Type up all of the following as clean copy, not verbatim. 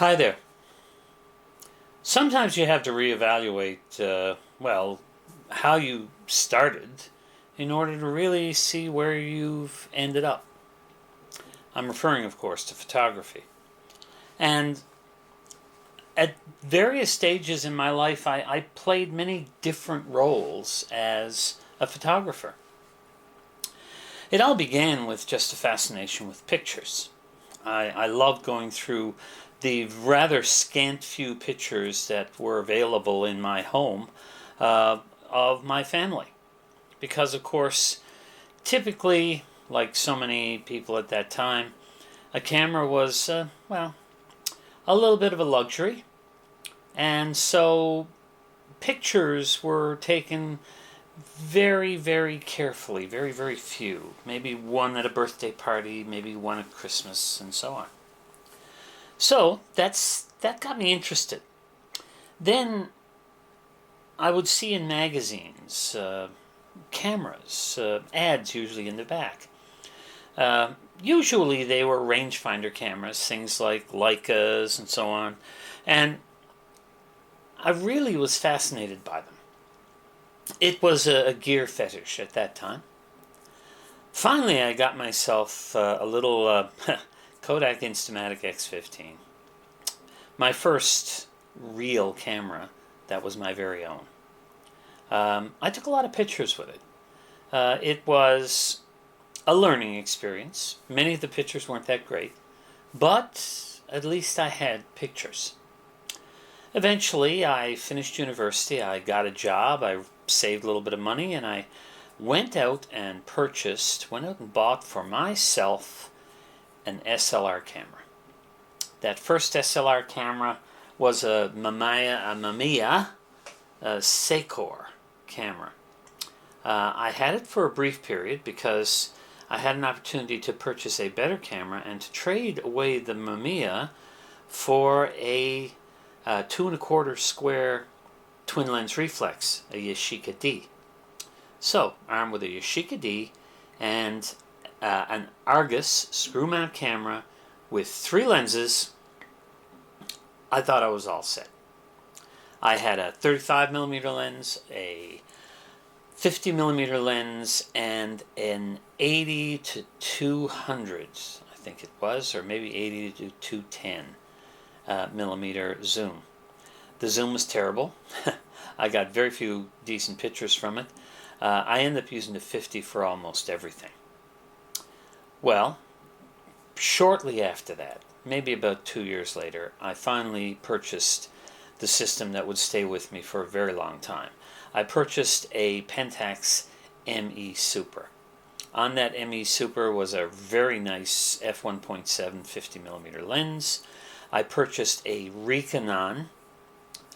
Hi there. Sometimes you have to reevaluate, how you started in order to really see where you've ended up. I'm referring, of course, to photography. And at various stages in my life, I played many different roles as a photographer. It all began with just a fascination with pictures. I loved going through the rather scant few pictures that were available in my home of my family. Because, of course, typically, like so many people at that time, a camera was, a little bit of a luxury. And so pictures were taken very, very carefully, very, very few. Maybe one at a birthday party, maybe one at Christmas, and so on. So that got me interested. Then I would see in magazines cameras, ads usually in the back. Usually they were rangefinder cameras, things like Leicas and so on. And I really was fascinated by them. It was a gear fetish at that time. Finally, I got myself a little Kodak Instamatic X15. My first real camera that was my very own. I took a lot of pictures with it. It was a learning experience. Many of the pictures weren't that great, but at least I had pictures. Eventually, I finished university, I got a job, I saved a little bit of money, and I went out and bought for myself an SLR camera. That first SLR camera was a Mamiya Secor camera. I had it for a brief period because I had an opportunity to purchase a better camera and to trade away the Mamiya for a 2¼ square twin lens reflex, a Yashica D. So, armed with a Yashica D and an Argus screw mount camera with 3 lenses, I thought I was all set. I had a 35mm lens, a 50mm lens, and an 80 to 200, I think it was, or maybe 80 to 210 millimeter zoom. The zoom was terrible. I got very few decent pictures from it. I ended up using the 50 for almost everything. Well, shortly after that, maybe about 2 years later, I finally purchased the system that would stay with me for a very long time. I purchased a Pentax ME Super. On that ME Super was a very nice f1.7 50mm lens. I purchased a Reconon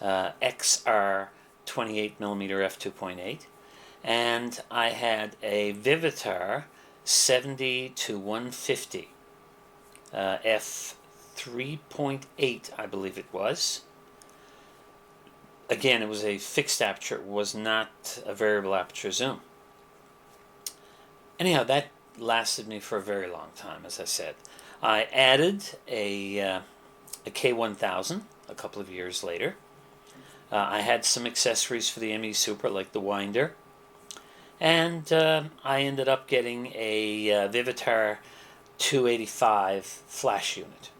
XR 28mm f2.8, and I had a Vivitar 70 to 150 f3.8, I believe it was. Again, it was a fixed aperture, it was not a variable aperture zoom. Anyhow, that lasted me for a very long time, as I said. I added a K1000 a couple of years later. I had some accessories for the ME Super, like the winder. And I ended up getting a Vivitar 285 flash unit.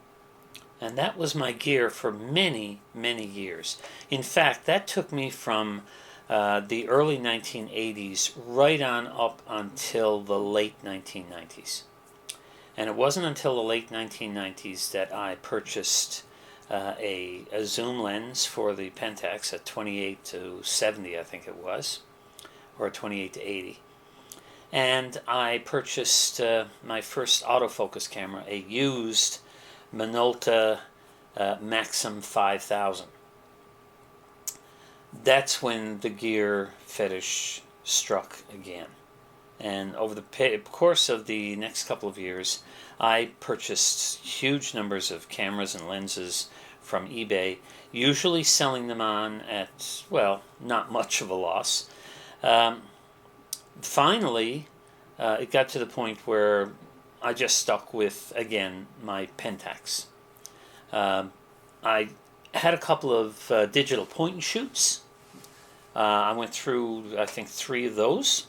And that was my gear for many, many years. In fact, that took me from the early 1980s right on up until the late 1990s. And it wasn't until the late 1990s that I purchased a zoom lens for the Pentax, a 28 to 70, I think it was, or a 28 to 80. And I purchased my first autofocus camera, a used Minolta Maxim 5000. That's when the gear fetish struck again. And over the course of the next couple of years, I purchased huge numbers of cameras and lenses from eBay, usually selling them on at, not much of a loss. Finally, it got to the point where I just stuck with, again, my Pentax. I had a couple of digital point-and-shoots. I went through, I think, 3 of those.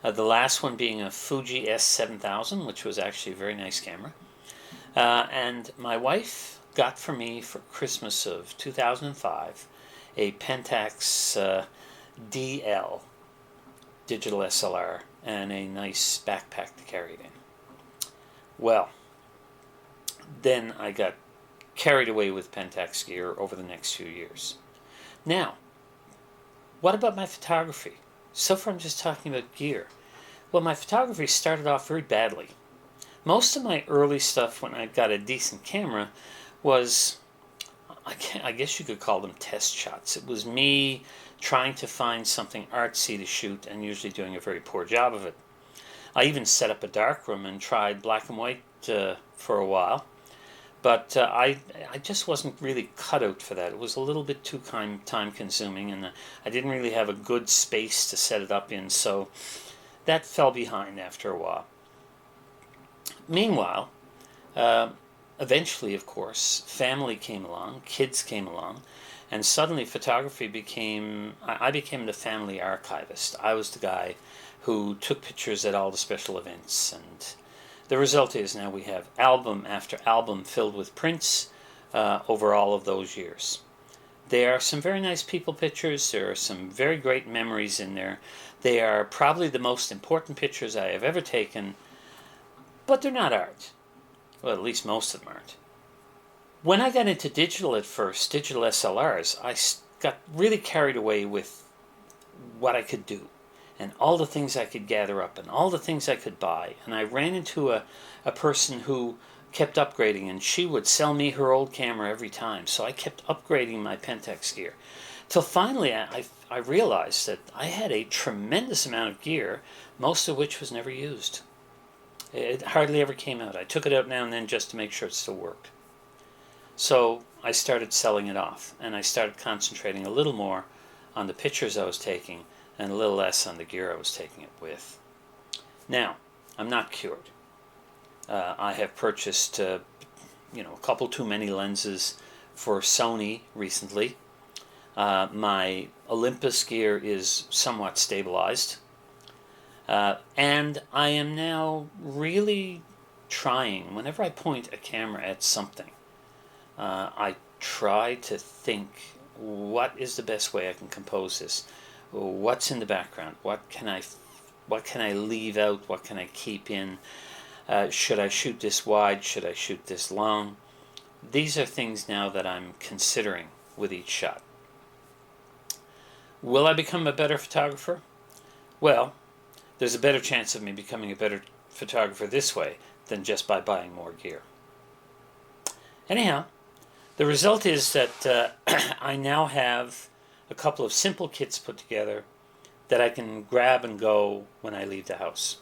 The last one being a Fuji S7000, which was actually a very nice camera. And my wife got for me for Christmas of 2005 a Pentax DL digital SLR and a nice backpack to carry it in. Well, then I got carried away with Pentax gear over the next few years. Now, what about my photography? So far I'm just talking about gear. Well, my photography started off very badly. Most of my early stuff when I got a decent camera was, I guess you could call them test shots. It was me trying to find something artsy to shoot and usually doing a very poor job of it. I even set up a darkroom and tried black and white for a while, but I just wasn't really cut out for that. It was a little bit too time consuming, and I didn't really have a good space to set it up in, so that fell behind after a while. Meanwhile, eventually, of course, family came along, kids came along, and suddenly photography became, I became the family archivist. I was the guy who took pictures at all the special events, and the result is now we have album after album filled with prints over all of those years. There are some very nice people pictures, there are some very great memories in there. They are probably the most important pictures I have ever taken, but they're not art. Well, at least most of them aren't. When I got into digital at first, digital SLRs, I got really carried away with what I could do and all the things I could gather up and all the things I could buy. And I ran into a person who kept upgrading, and she would sell me her old camera every time. So I kept upgrading my Pentax gear. Till finally I realized that I had a tremendous amount of gear, most of which was never used. It hardly ever came out. I took it out now and then just to make sure it still worked. So I started selling it off, and I started concentrating a little more on the pictures I was taking and a little less on the gear I was taking it with. Now, I'm not cured. I have purchased a couple too many lenses for Sony recently. My Olympus gear is somewhat stabilized. And I am now really trying, whenever I point a camera at something, I try to think, what is the best way I can compose this? What's in the background? What can I leave out? What can I keep in? Should I shoot this wide? Should I shoot this long? These are things now that I'm considering with each shot. Will I become a better photographer? Well, there's a better chance of me becoming a better photographer this way than just by buying more gear. Anyhow, the result is that I now have a couple of simple kits put together that I can grab and go when I leave the house.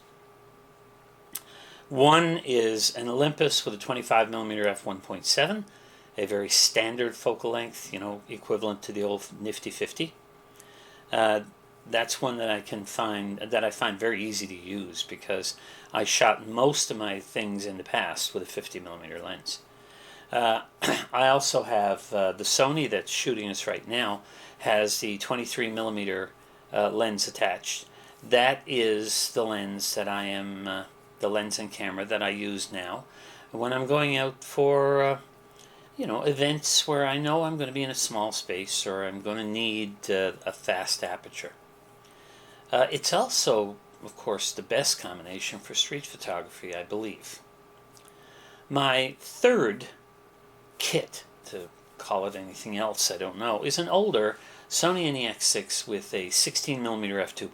One is an Olympus with a 25mm f1.7, a very standard focal length, equivalent to the old nifty 50. That's one that I find very easy to use because I shot most of my things in the past with a 50mm lens. I also have the Sony that's shooting us right now has the 23mm lens attached. That is the lens that the lens and camera that I use now when I'm going out for events where I know I'm going to be in a small space or I'm going to need a fast aperture. It's also, of course, the best combination for street photography, I believe. My third kit, to call it anything else, I don't know, is an older Sony NEX6 with a 16mm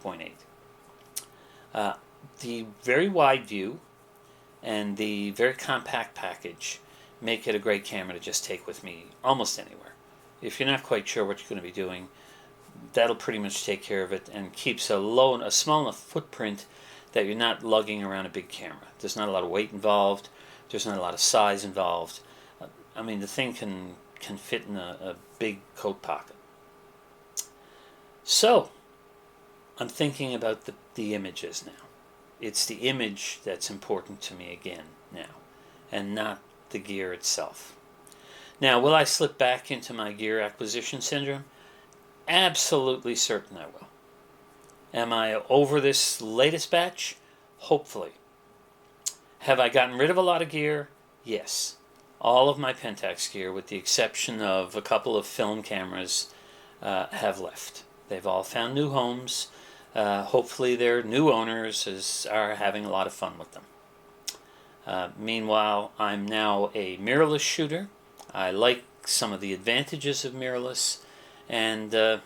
f2.8. The very wide view and the very compact package make it a great camera to just take with me almost anywhere. If you're not quite sure what you're going to be doing, that'll pretty much take care of it and keeps a small enough footprint that you're not lugging around a big camera. There's not a lot of weight involved. There's not a lot of size involved. I mean, the thing can fit in a big coat pocket. So, I'm thinking about the images now. It's the image that's important to me again now, and not the gear itself. Now, will I slip back into my gear acquisition syndrome? Absolutely certain I will. Am I over this latest batch? Hopefully. Have I gotten rid of a lot of gear? Yes. All of my Pentax gear, with the exception of a couple of film cameras, have left. They've all found new homes. Hopefully their new owners are having a lot of fun with them. Meanwhile, I'm now a mirrorless shooter. I like some of the advantages of mirrorless, and I'm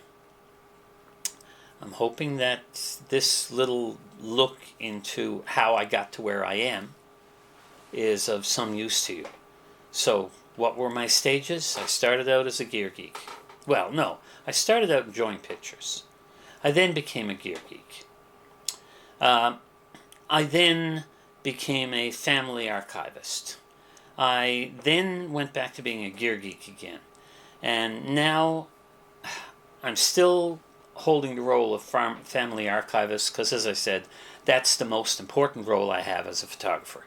hoping that this little look into how I got to where I am is of some use to you. So, what were my stages? I started out as a gear geek. Well, no, I started out enjoying pictures. I then became a gear geek. I then became a family archivist. I then went back to being a gear geek again. And now I'm still holding the role of family archivist because, as I said, that's the most important role I have as a photographer.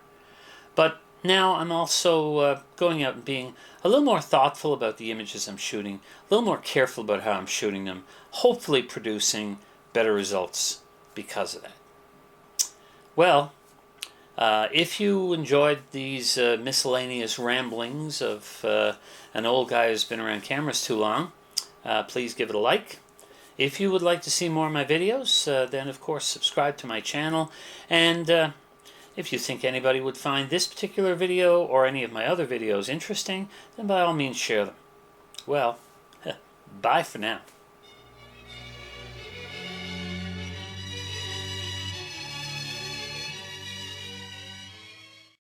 But now I'm also going out and being a little more thoughtful about the images I'm shooting, a little more careful about how I'm shooting them, hopefully producing better results because of that. Well, if you enjoyed these miscellaneous ramblings of an old guy who's been around cameras too long, please give it a like. If you would like to see more of my videos, then of course subscribe to my channel. And if you think anybody would find this particular video or any of my other videos interesting, then by all means share them. Well, bye for now.